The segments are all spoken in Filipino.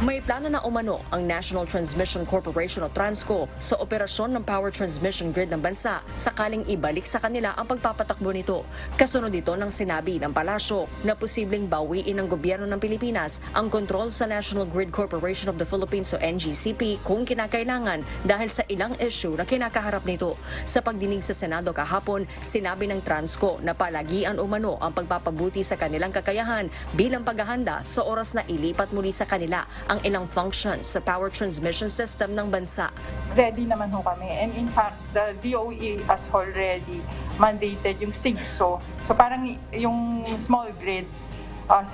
May plano na umano ang National Transmission Corporation o Transco sa operasyon ng power transmission grid ng bansa sakaling ibalik sa kanila ang pagpapatakbo nito. Kasunod dito ng sinabi ng palasyo na posibleng bawiin ng gobyerno ng Pilipinas ang kontrol sa National Grid Corporation of the Philippines o NGCP kung kinakailangan dahil sa ilang issue na kinakaharap nito. Sa pagdinig sa Senado kahapon, sinabi ng Transco na palagian umano ang pagpapabuti sa kanilang kakayahan bilang paghahanda sa oras na ilipat muli sa kanila ang ilang functions sa power transmission system ng bansa. Ready naman ho kami. And in fact, the DOE has already mandated yung SIGSO. So parang yung small grid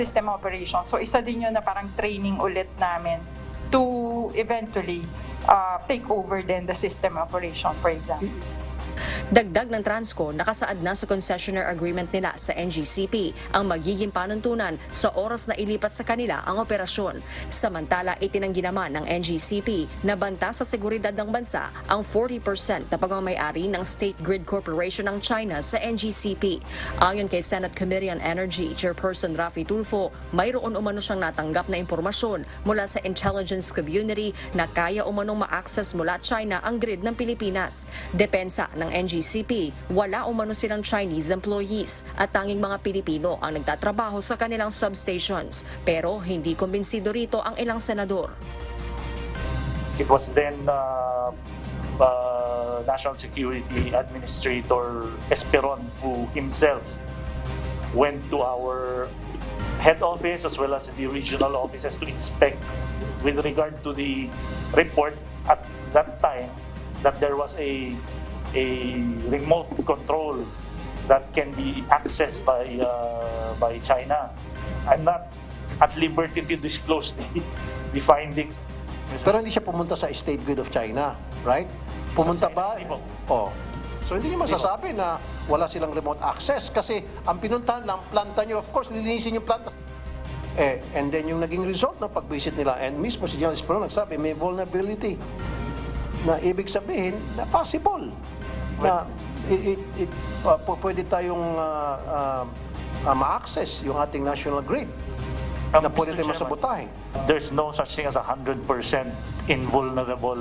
system operation. So isa din yun na parang training ulit namin to eventually take over then the system operation, for example. Dagdag ng Transco, nakasaad na sa concessionaire agreement nila sa NGCP ang magiging panuntunan sa oras na ilipat sa kanila ang operasyon. Samantala, itinanggi naman ng NGCP na banta sa seguridad ng bansa ang 40% na pagmamayari ng State Grid Corporation ng China sa NGCP. Ayon kay Senate Committee on Energy Chairperson Raffy Tulfo, mayroon umano siyang natanggap na impormasyon mula sa intelligence community na kaya umanong ma-access mula China ang grid ng Pilipinas. Depensa ng NGCP, wala umano silang Chinese employees at tanging mga Pilipino ang nagtatrabaho sa kanilang substations. Pero hindi kumbinsido rito ang ilang senador. It was then National Security Administrator Esperon who himself went to our head office as well as the regional offices to inspect with regard to the report at that time that there was a remote control that can be accessed by China. I'm not at liberty to disclose the findings. Pero hindi siya pumunta sa State Grid of China, right? Pumunta ba? Oh. So hindi niyo masasabi na wala silang remote access kasi ang pinuntahan lang, planta niyo, of course, lilinisin yung planta. And then yung naging result ng pag-visit nila, and mismo si General Esperon nagsabi, may vulnerability na ibig sabihin na possible na pwede tayong ma-access yung ating national grid na pwede tayong masabotahin. There's no such thing as 100% invulnerable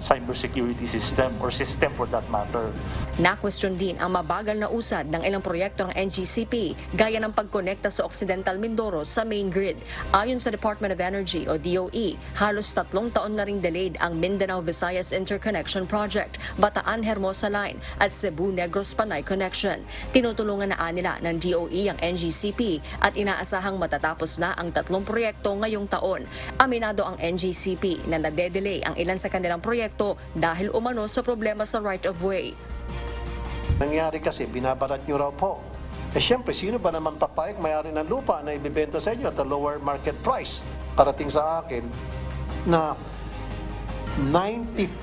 cybersecurity system or system for that matter. Na-question din ang mabagal na usad ng ilang proyekto ng NGCP gaya ng pagkonekta sa Occidental Mindoro sa main grid. Ayon sa Department of Energy o DOE, halos 3 taon na ring delayed ang Mindanao-Visayas Interconnection Project, Bataan-Hermosa Line at Cebu-Negros Panay Connection. Tinutulungan na nila ng DOE ang NGCP at inaasahang matatapos na ang 3 proyekto ngayong taon. Aminado ang NGCP na nade-delay ang ilan sa kanilang proyekto dahil umano sa problema sa right-of-way. Nangyari kasi, binabarat nyo raw po. Siyempre, sino ba naman papayag may-ari ng lupa na ibibenta sa inyo at a lower market price? Parating sa akin na 95%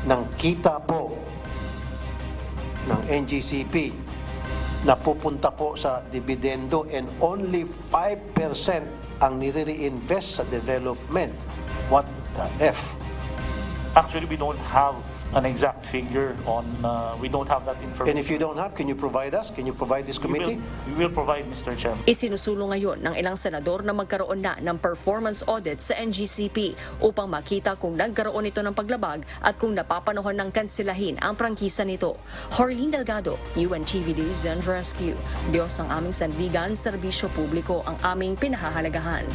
ng kita po ng NGCP na pupunta po sa dividendo and only 5% ang nire-reinvest sa development. What the F? Actually, we don't have an exact figure on, we don't have that information. And if you don't have, can you provide us? Can you provide this committee? We will provide, Mr. Chairman. Isinusulong ngayon ng ilang senador na magkaroon na ng performance audit sa NGCP upang makita kung nagkaroon ito ng paglabag at kung napapanahon ng kansilahin ang prangkisa nito. Harleen Delgado, UNTV News and Rescue. Diyos ang aming sandigan, serbisyo publiko ang aming pinahahalagahan.